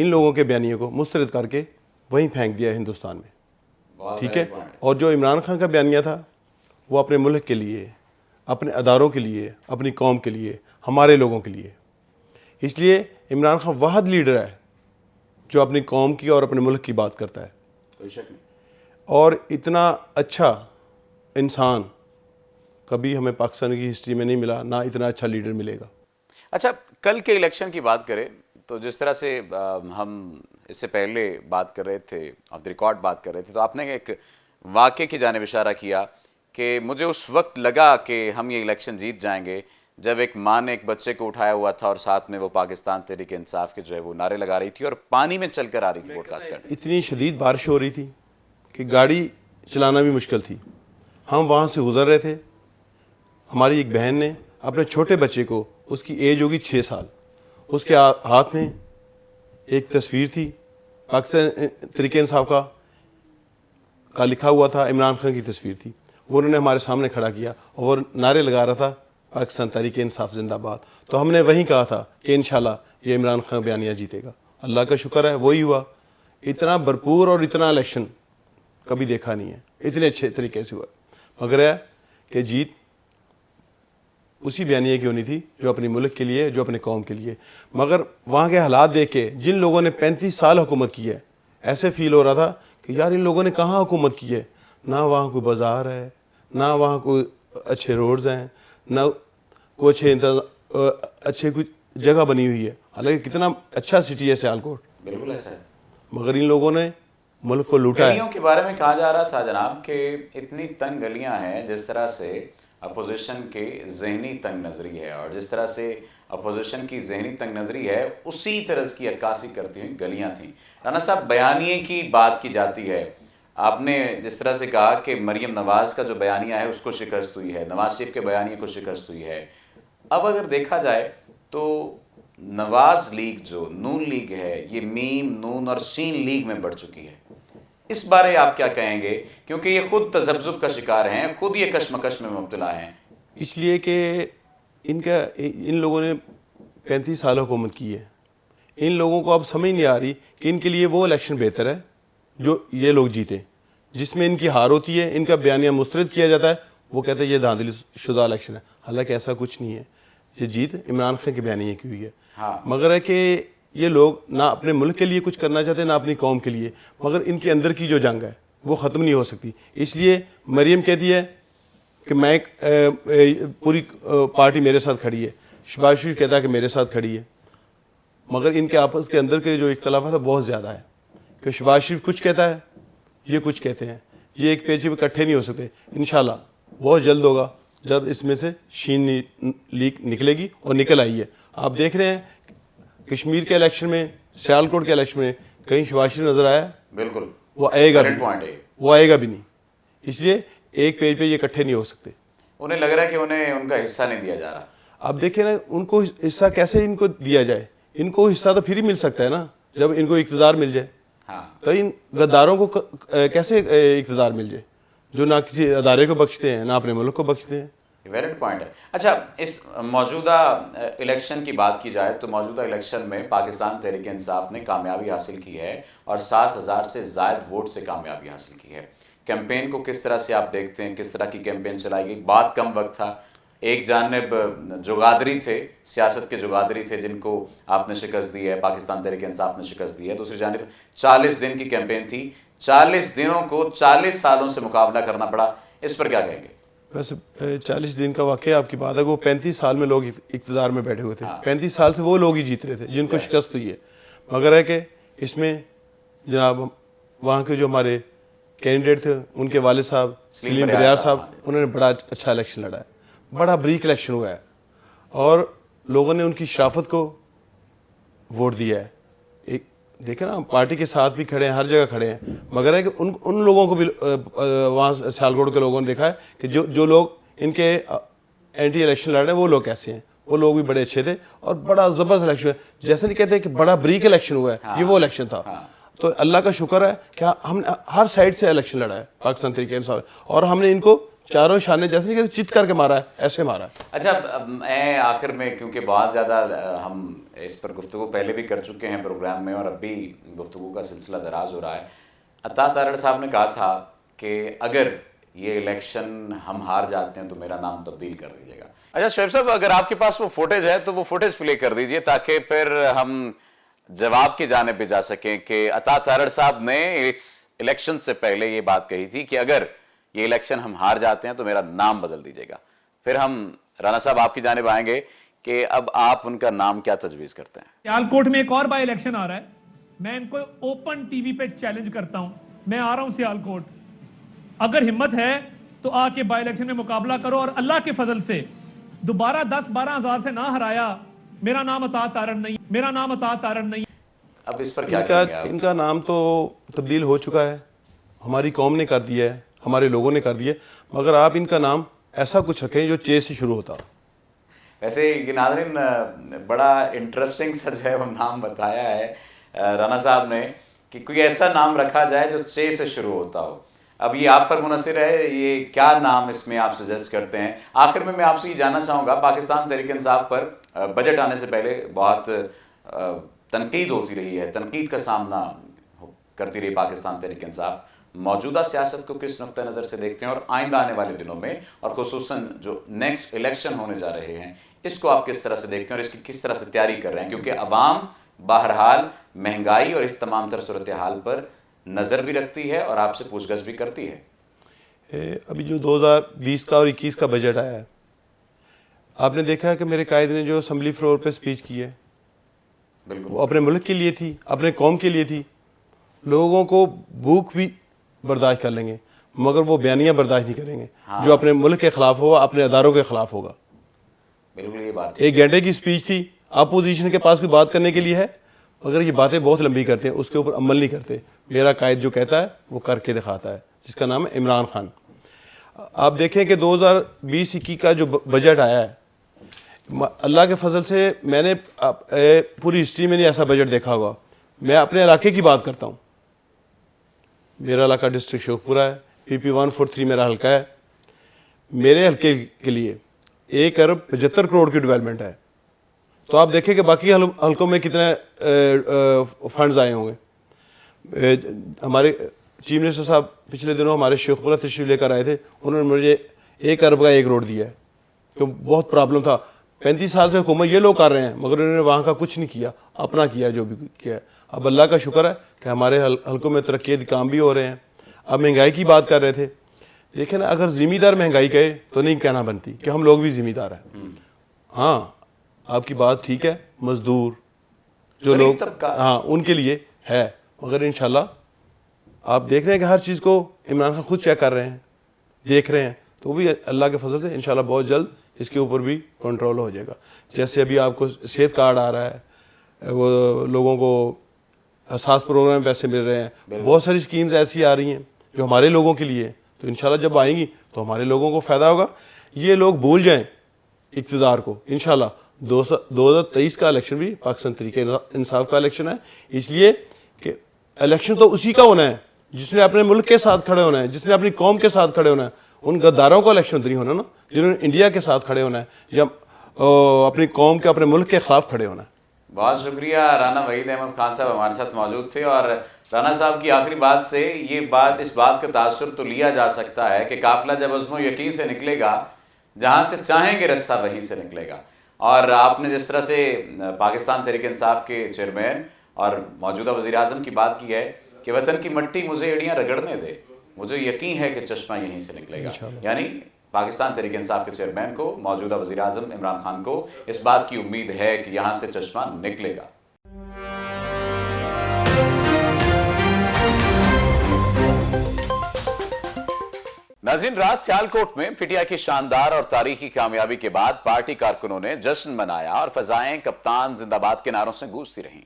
ان لوگوں کے بیانیے کو مسترد کر کے وہیں پھینک دیا ہندوستان میں، ٹھیک ہے. اور جو عمران خان کا بیانیہ تھا وہ اپنے ملک کے لیے، اپنے اداروں کے لیے، اپنی قوم کے لیے، ہمارے لوگوں کے لیے. اس لیے عمران خان واحد لیڈر ہے جو اپنی قوم کی اور اپنے ملک کی بات کرتا ہے. کوئی شک نہیں. اور اتنا اچھا انسان کبھی ہمیں پاکستان کی ہسٹری میں نہیں ملا، نہ اتنا اچھا لیڈر ملے گا. اچھا، کل کے الیکشن کی بات کریں تو جس طرح سے ہم اس سے پہلے بات کر رہے تھے، آف دی ریکارڈ بات کر رہے تھے، تو آپ نے ایک واقعے کی جانب اشارہ کیا کہ مجھے اس وقت لگا کہ ہم یہ الیکشن جیت جائیں گے جب ایک ماں نے ایک بچے کو اٹھایا ہوا تھا اور ساتھ میں وہ پاکستان تحریک انصاف کے جو ہے وہ نعرے لگا رہی تھی اور پانی میں چل کر آ رہی تھی بروڈ کاسٹ کرنے. اتنی شدید بارش ہو رہی تھی کہ گاڑی چلانا بھی مشکل تھی. ہم وہاں سے گزر رہے تھے. ہماری ایک بہن نے اپنے چھوٹے بچے کو، اس کی ایج ہوگی 6 سال، اس کے ہاتھ میں ایک تصویر تھی پاکستان تحریک انصاف کا لکھا ہوا تھا، عمران خان کی تصویر تھی. وہ انہوں نے ہمارے سامنے کھڑا کیا اور نعرے لگا رہا تھا پاکستان تحریک انصاف زندہ باد. تو ہم نے وہیں کہا تھا کہ انشاءاللہ یہ عمران خان بیانیہ جیتے گا. اللہ کا شکر ہے وہی ہوا. اتنا بھرپور اور اتنا الیکشن کبھی دیکھا نہیں ہے، اتنے اچھے طریقے سے ہوا. مگر ہے کہ جیت اسی بیانیے کی ہونی تھی جو اپنے ملک کے لیے، جو اپنے قوم کے لیے. مگر وہاں کے حالات دیکھ کے، جن لوگوں نے 35 سال حکومت کی ہے، ایسے فیل ہو رہا تھا کہ یار ان لوگوں نے کہاں حکومت کی ہے. نہ وہاں کوئی بازار ہے، نہ وہاں کوئی اچھے روڈز ہیں، نہ کوئی اچھے کوئی جگہ بنی ہوئی ہے. حالانکہ کتنا اچھا سٹی ہے سیالکوٹ. بالکل ایسا ہے. مگر ان لوگوں نے ملک کو لوٹا ہے. گلیوں کے بارے میں کہا جا رہا تھا جناب کہ اتنی تنگ گلیاں ہیں، جس طرح سے اپوزیشن کے ذہنی تنگ نظری ہے، اور جس طرح سے اپوزیشن کی ذہنی تنگ نظری ہے اسی طرز کی عکاسی کرتی ہوئی گلیاں تھیں. رانا صاحب، بیانیے کی بات کی جاتی ہے. آپ نے جس طرح سے کہا کہ مریم نواز کا جو بیانیہ ہے اس کو شکست ہوئی ہے، نواز شریف کے بیانیے کو شکست ہوئی ہے. اب اگر دیکھا جائے تو نواز لیگ جو نون لیگ ہے، یہ میم، نون اور سین لیگ میں بڑھ چکی ہے. اس بارے آپ کیا کہیں گے؟ کیونکہ یہ خود تذبذب کا شکار ہیں، خود یہ کشمکش میں مبتلا ہیں. اس لیے کہ ان لوگوں نے 35 سال حکومت کی ہے. ان لوگوں کو اب سمجھ نہیں آ رہی کہ ان کے لیے وہ الیکشن بہتر ہے جو یہ لوگ جیتے، جس میں ان کی ہار ہوتی ہے، ان کا بیانیہ مسترد کیا جاتا ہے. وہ کہتے ہیں یہ دھاندلی شدہ الیکشن ہے. حالانکہ ایسا کچھ نہیں ہے. یہ جیت عمران خان کے بیانیے کی ہوئی ہے. مگر ہے کہ یہ لوگ نہ اپنے ملک کے لیے کچھ کرنا چاہتے، نہ اپنی قوم کے لیے. مگر ان کے اندر کی جو جنگ ہے وہ ختم نہیں ہو سکتی. اس لیے مریم کہتی ہے کہ میں پوری پارٹی میرے ساتھ کھڑی ہے. شہباز شریف کہتا ہے کہ میرے ساتھ کھڑی ہے. مگر ان کے آپس کے اندر کے جو اختلافات ہے بہت زیادہ ہے کہ شہباز شریف کچھ کہتا ہے، یہ کچھ کہتے ہیں. یہ ایک پیج پہ اکٹھے نہیں ہو سکتے. انشاءاللہ بہت جلد ہوگا جب اس میں سے شین لیگ نکلے گی، اور نکل آئی ہے. آپ دیکھ رہے ہیں کشمیر کے الیکشن میں، سیالکوٹ کے الیکشن میں کہیں شہباز شریف نظر آیا؟ بالکل. وہ آئے گا بھی نہیں. اس لیے ایک پیج پہ یہ اکٹھے نہیں ہو سکتے. انہیں لگ رہا ہے کہ انہیں ان کا حصہ نہیں دیا جا رہا. اب دیکھیں نا، ان کو حصہ کیسے ان کو دیا جائے؟ ان کو حصہ تو پھر ہی مل سکتا ہے نا جب ان کو اقتدار مل جائے. تو ان غداروں کو کیسے اقتدار مل جائے جو نہ کسی ادارے کو بخشتے ہیں، نہ اپنے ملک کو بخشتے ہیں؟ ویلڈ پوائنٹ ہے. اچھا، اس موجودہ الیکشن کی بات کی جائے تو موجودہ الیکشن میں پاکستان تحریک انصاف نے کامیابی حاصل کی ہے اور 7,000 سے زائد ووٹ سے کامیابی حاصل کی ہے. کیمپین کو کس طرح سے آپ دیکھتے ہیں؟ کس طرح کی کیمپین چلائی گئی؟ بات کم وقت تھا. ایک جانب جغادری تھے، سیاست کے جغادری تھے جن کو آپ نے شکست دی ہے، پاکستان تحریک انصاف نے شکست دی ہے. دوسری جانب 40 دن کی کیمپین تھی. 40 دنوں کو 40 سالوں سے مقابلہ کرنا پڑا. اس پر کیا کہیں گے؟ بس 40 دن کا واقعہ آپ کی بات ہے. وہ 35 سال میں لوگ اقتدار میں بیٹھے ہوئے تھے. 35 سال سے وہ لوگ ہی جیت رہے تھے جن کو شکست ہوئی ہے. مگر ہے کہ اس میں جناب وہاں کے جو ہمارے کینڈیڈیٹ تھے، ان کے والد صاحب سلیم بریار صاحب، انہوں نے بڑا اچھا الیکشن لڑا ہے. بڑا بریک الیکشن ہوا ہے اور لوگوں نے ان کی شرافت کو ووٹ دیا ہے. ایک دیکھیں نا، پارٹی کے ساتھ بھی کھڑے ہیں، ہر جگہ کھڑے ہیں. مگر ہے کہ ان لوگوں کو بھی وہاں سیالکوٹ کے لوگوں نے دیکھا ہے کہ جو لوگ ان کے اینٹی الیکشن لڑ رہے ہیں وہ لوگ کیسے ہیں. وہ لوگ بھی بڑے اچھے تھے اور بڑا زبردست الیکشن ہے. جیسے نہیں کہتے کہ بڑا بریک الیکشن ہوا ہے، یہ وہ الیکشن تھا. تو اللہ کا شکر ہے کہ ہم نے ہر سائڈ سے الیکشن لڑا ہے پاکستان تحریک انصاف، اور ہم نے ان کو چاروں شانے جیسے نہیں کہتے چت کر کے مارا ہے، ایسے مارا ہے. اچھا میں آخر میں کیونکہ بہت زیادہ ہم اس پر گفتگو پہلے بھی کر چکے ہیں پروگرام میں اور اب بھی گفتگو کا سلسلہ دراز ہو رہا ہے. عطا تارڑ صاحب نے کہا تھا کہ اگر یہ الیکشن ہم ہار جاتے ہیں تو میرا نام تبدیل کر دیجیے گا. اچھا شعیب صاحب اگر آپ کے پاس وہ فوٹیج ہے تو وہ فوٹیج پلے کر دیجئے تاکہ پھر ہم جواب کی جانب پہ جا سکیں کہ عطا تارڑ صاحب نے اس الیکشن سے پہلے یہ بات کہی تھی کہ اگر یہ الیکشن ہم ہار جاتے ہیں تو میرا نام بدل دیجیے گا. پھر ہم رانا صاحب آپ کی جانب آئیں گے کہ اب آپ ان کا نام کیا تجویز کرتے ہیں. سیالکوٹ میں ایک اور بائی الیکشن آ رہا ہے. میں ان کو اوپن ٹی وی پہ چیلنج کرتا ہوں. میں آ رہا ہوں سیالکوٹ. اگر ہمت ہے تو آ کے بائی الیکشن میں مقابلہ کرو اور اللہ کے فضل سے دوبارہ 10-12 ہزار سے نہ ہرایا. میرا نام عطا تارڑ نہیں، میرا نام عطا تارڑ نہیں. اب اس پر کیا کہیں گے آپ؟ ان کا نام تو تبدیل ہو چکا ہے، ہماری قوم نے کر دیا ہے، ہمارے لوگوں نے کر دیا ہے، مگر آپ ان کا نام ایسا کچھ رکھیں جو چے سے شروع ہوتا. ویسے یہ ناظرین بڑا انٹرسٹنگ سا جو ہے وہ نام بتایا ہے رانا صاحب نے کہ کوئی ایسا نام رکھا جائے جو چے سے شروع ہوتا ہو. اب یہ آپ پر منحصر ہے یہ کیا نام اس میں آپ سجیسٹ کرتے ہیں. آخر میں آپ سے یہ جاننا چاہوں گا، پاکستان تحریک انصاف پر بجٹ آنے سے پہلے بہت تنقید ہوتی رہی ہے، تنقید کا سامنا کرتی رہی پاکستان تحریک انصاف. موجودہ سیاست کو کس نقطہ نظر سے دیکھتے ہیں اور آئندہ آنے والے دنوں میں اور خصوصاً جو نیکسٹ الیکشن ہونے جا رہے ہیں اس کو آپ کس طرح سے دیکھتے ہیں اور اس کی کس طرح سے تیاری کر رہے ہیں؟ کیونکہ عوام بہرحال مہنگائی اور اس تمام تر صورتحال پر نظر بھی رکھتی ہے اور آپ سے پوچھ گچھ بھی کرتی ہے. ابھی جو 2020 کا اور 21 کا بجٹ آیا ہے، آپ نے دیکھا ہے کہ میرے قائد نے جو اسمبلی فلور پہ سپیچ کی ہے بالکل وہ اپنے ملک کے لیے تھی، اپنے قوم کے لیے تھی. لوگوں کو بھوک بھی برداشت کر لیں گے مگر وہ بیانیاں برداشت نہیں کریں گے جو اپنے ملک کے خلاف ہوگا، اپنے اداروں کے خلاف ہوگا. بالکل یہ بات 1 گھنٹے کی سپیچ تھی، اپوزیشن کے پاس کوئی بات کرنے کے لیے ہے مگر یہ باتیں بہت لمبی کرتے ہیں، اس کے اوپر عمل نہیں کرتے. میرا قائد جو کہتا ہے وہ کر کے دکھاتا ہے، جس کا نام ہے عمران خان. آپ دیکھیں کہ 2020-21 کا جو بجٹ آیا ہے، اللہ کے فضل سے میں نے پوری ہسٹری میں نہیں ایسا بجٹ دیکھا ہوگا. میں اپنے علاقے کی بات کرتا ہوں. میرا علاقہ ڈسٹرکٹ شوخپورہ ہے، PP 143 میرا حلقہ ہے. میرے حلقے کے لیے 1 ارب 75 کروڑ کی ڈیولپمنٹ ہے. تو آپ دیکھیں کہ باقی حلقوں میں کتنے فنڈز آئے ہوں گے. ہمارے چیف منسٹر صاحب پچھلے دنوں ہمارے شیخپورہ تشریف لے کر آئے تھے، انہوں نے مجھے 1 ارب کا 1 کروڑ دیا ہے. تو بہت پرابلم تھا، 35 سال سے حکومت یہ لوگ کر رہے ہیں مگر انہوں نے وہاں کا کچھ نہیں کیا، اپنا کیا جو بھی کیا ہے. اب اللہ کا شکر ہے کہ ہمارے حلقوں میں ترقیاتی کام بھی ہو رہے ہیں. اب مہنگائی کی بات کر رہے تھے، دیکھیں نا اگر ذمہ دار مہنگائی کہے تو نہیں کہنا بنتی کہ ہم لوگ بھی ذمہ دار ہیں. ہاں آپ کی بات ٹھیک ہے، مزدور جو لوگ ہاں ان کے لیے ہے، مگر انشاءاللہ آپ دیکھ رہے ہیں کہ ہر چیز کو عمران خان خود چیک کر رہے ہیں، دیکھ رہے ہیں، تو بھی اللہ کے فضل سے انشاءاللہ بہت جلد اس کے اوپر بھی کنٹرول ہو جائے گا. جیسے ابھی آپ کو صحت کارڈ آ رہا ہے، وہ لوگوں کو حساس پروگرام پیسے مل رہے ہیں، بہت ساری اسکیمز ایسی آ رہی ہیں جو ہمارے لوگوں کے لیے، تو انشاءاللہ جب آئیں گی تو ہمارے لوگوں کو فائدہ ہوگا. یہ لوگ بھول جائیں اقتدار کو. انشاءاللہ 2023 کا الیکشن بھی پاکستان تحریک انصاف کا الیکشن ہے، اس لیے کہ الیکشن تو اسی کا ہونا ہے جس نے اپنے ملک کے ساتھ کھڑے ہونا ہے، جس نے اپنی قوم کے ساتھ کھڑے ہونا ہے. ان غداروں کا الیکشن تو نہیں ہونا نا جنہوں نے انڈیا کے ساتھ کھڑے ہونا ہے یا اپنی قوم کے اپنے ملک کے خلاف کھڑے ہونا ہے. بہت شکریہ رانا وحید احمد خان صاحب ہمارے ساتھ موجود تھے. اور رانا صاحب کی آخری بات سے اس بات کا تاثر تو لیا جا سکتا ہے کہ قافلہ جب عزم و یقین سے نکلے گا، جہاں سے چاہیں گے رستہ وہیں سے نکلے گا. اور آپ نے جس طرح سے پاکستان تحریک انصاف کے چیئرمین اور موجودہ وزیر اعظم کی بات کی ہے کہ وطن کی مٹی مجھے ایڑیاں رگڑنے دے، مجھے یقین ہے کہ چشمہ یہیں سے نکلے گا. یعنی پاکستان تحریک انصاف کے چیئرمین کو، موجودہ وزیر اعظم عمران خان کو اس بات کی امید ہے کہ یہاں سے چشمہ نکلے گا. ناظرین، رات سیالکوٹ میں پی ٹی آئی کی شاندار اور تاریخی کامیابی کے بعد پارٹی کارکنوں نے جشن منایا اور فضائیں کپتان زندہ باد کے نعروں سے گونجتی رہیں.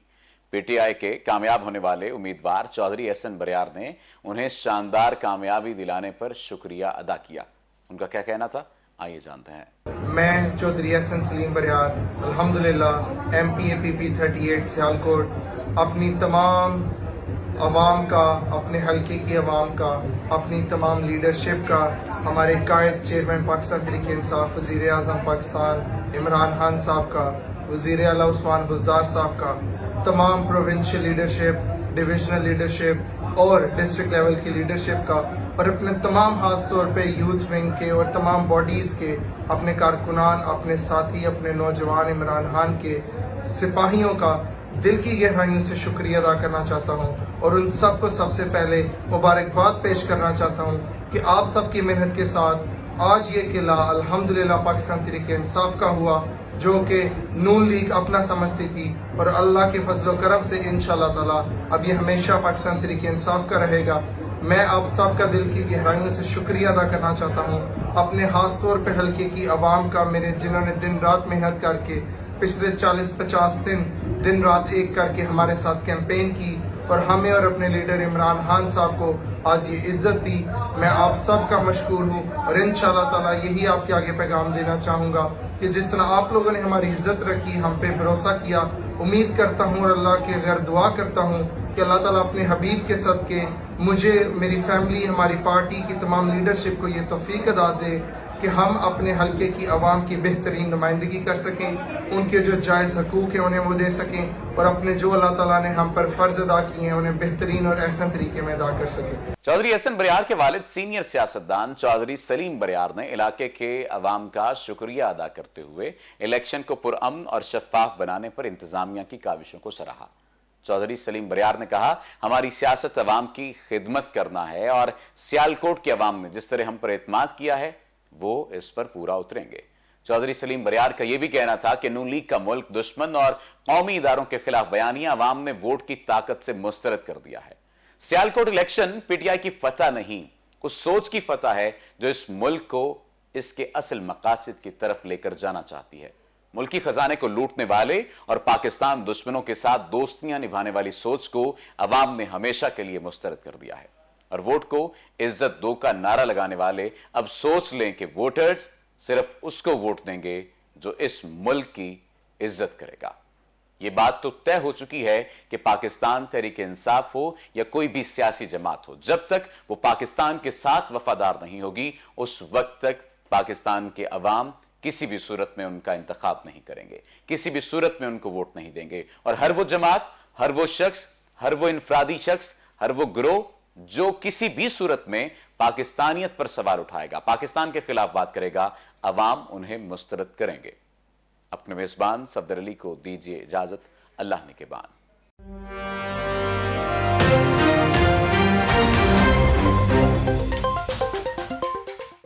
پی ٹی آئی کے کامیاب ہونے والے امیدوار چودھری احسن بریار نے انہیں شاندار کامیابی دلانے پر شکریہ ادا کیا. ان کا کیا کہنا تھا، آئیے جانتے ہیں. میں چودھری احسن سلیم بریار الحمدللہ MP APP 38 سیالکوٹ اپنی تمام عوام کا, اپنے حلقے کی عوام کا, اپنی تمام لیڈرشپ کا, ہمارے قائد چیئرمین پاکستان تحریک انصاف وزیر اعظم پاکستان عمران خان صاحب کا, وزیر اعلیٰ عثمان بزدار صاحب کا, تمام پروونشل لیڈرشپ, ڈویژنل لیڈرشپ اور ڈسٹرکٹ لیول کی لیڈرشپ کا, اور اپنے تمام خاص طور پہ یوتھ ونگ کے اور تمام باڈیز کے, اپنے کارکنان, اپنے ساتھی, اپنے نوجوان عمران خان کے سپاہیوں کا دل کی گہرائیوں سے شکریہ ادا کرنا چاہتا ہوں, اور ان سب کو سب سے پہلے مبارکباد پیش کرنا چاہتا ہوں کہ آپ سب کی محنت کے ساتھ آج یہ قلعہ الحمدللہ پاکستان تحریک انصاف کا ہوا, جو کہ نون لیگ اپنا سمجھتی تھی, اور اللہ کے فضل و کرم سے انشاءاللہ تعالی اب یہ ہمیشہ پاکستان تحریک انصاف کا رہے گا. میں آپ سب کا دل کی گہرائیوں سے شکریہ ادا کرنا چاہتا ہوں, اپنے خاص طور پہ حلقے کی عوام کا, میرے جنہوں نے دن رات محنت کر کے پچھلے 40-50 دن رات ایک کر کے ہمارے ساتھ کیمپین کی, اور ہمیں اور اپنے لیڈر عمران خان صاحب کو آج یہ عزت دی. میں آپ سب کا مشکور ہوں, اور انشاءاللہ تعالی یہی آپ کے آگے پیغام دینا چاہوں گا کہ جس طرح آپ لوگوں نے ہماری عزت رکھی, ہم پہ بھروسہ کیا, امید کرتا ہوں اور اللہ کے غیر دعا کرتا ہوں کہ اللہ تعالیٰ اپنے حبیب کے صدقے مجھے, میری فیملی, ہماری پارٹی کی تمام لیڈرشپ کو یہ توفیق ادا دے کہ ہم اپنے حلقے کی عوام کی بہترین نمائندگی کر سکیں, ان کے جو جائز حقوق ہیں انہیں وہ دے سکیں, اور اپنے جو اللہ تعالیٰ نے ہم پر فرض ادا کیے ہیں انہیں بہترین اور احسن طریقے میں ادا کر سکیں. چودھری حسن بریار کے والد سینئر سیاستدان چودھری سلیم بریار نے علاقے کے عوام کا شکریہ ادا کرتے ہوئے الیکشن کو پرامن اور شفاف بنانے پر انتظامیہ کی کاوشوں کو سراہا. چودھری سلیم بریار نے کہا, ہماری سیاست عوام کی خدمت کرنا ہے, اور سیالکوٹ کے عوام نے جس طرح ہم پر اعتماد کیا ہے وہ اس پر پورا اتریں گے. چودھری سلیم بریار کا یہ بھی کہنا تھا کہ نون لیگ کا ملک دشمن اور قومی اداروں کے خلاف بیانیہ عوام نے ووٹ کی طاقت سے مسترد کر دیا ہے. Sialkot election P T I کی فتح نہیں, اس سوچ کی فتح ہے جو اس ملک کو اس کے اصل مقاصد کی طرف لے کر جانا چاہتی ہے. ملکی خزانے کو لوٹنے والے اور پاکستان دشمنوں کے ساتھ دوستیاں نبھانے والی سوچ کو عوام نے ہمیشہ کے لیے مسترد کر دیا ہے, اور ووٹ کو عزت دو کا نعرہ لگانے والے اب سوچ لیں کہ ووٹرز صرف اس کو ووٹ دیں گے جو اس ملک کی عزت کرے گا. یہ بات تو طے ہو چکی ہے کہ پاکستان تحریک انصاف ہو یا کوئی بھی سیاسی جماعت ہو, جب تک وہ پاکستان کے ساتھ وفادار نہیں ہوگی اس وقت تک پاکستان کے عوام کسی بھی صورت میں ان کا انتخاب نہیں کریں گے, کسی بھی صورت میں ان کو ووٹ نہیں دیں گے. اور ہر وہ جماعت, ہر وہ شخص, ہر وہ انفرادی شخص, ہر وہ گروہ جو کسی بھی صورت میں پاکستانیت پر سوال اٹھائے گا, پاکستان کے خلاف بات کرے گا, عوام انہیں مسترد کریں گے. اپنے میزبان صفدر علی کو دیجیے اجازت. اللہ نگہبان.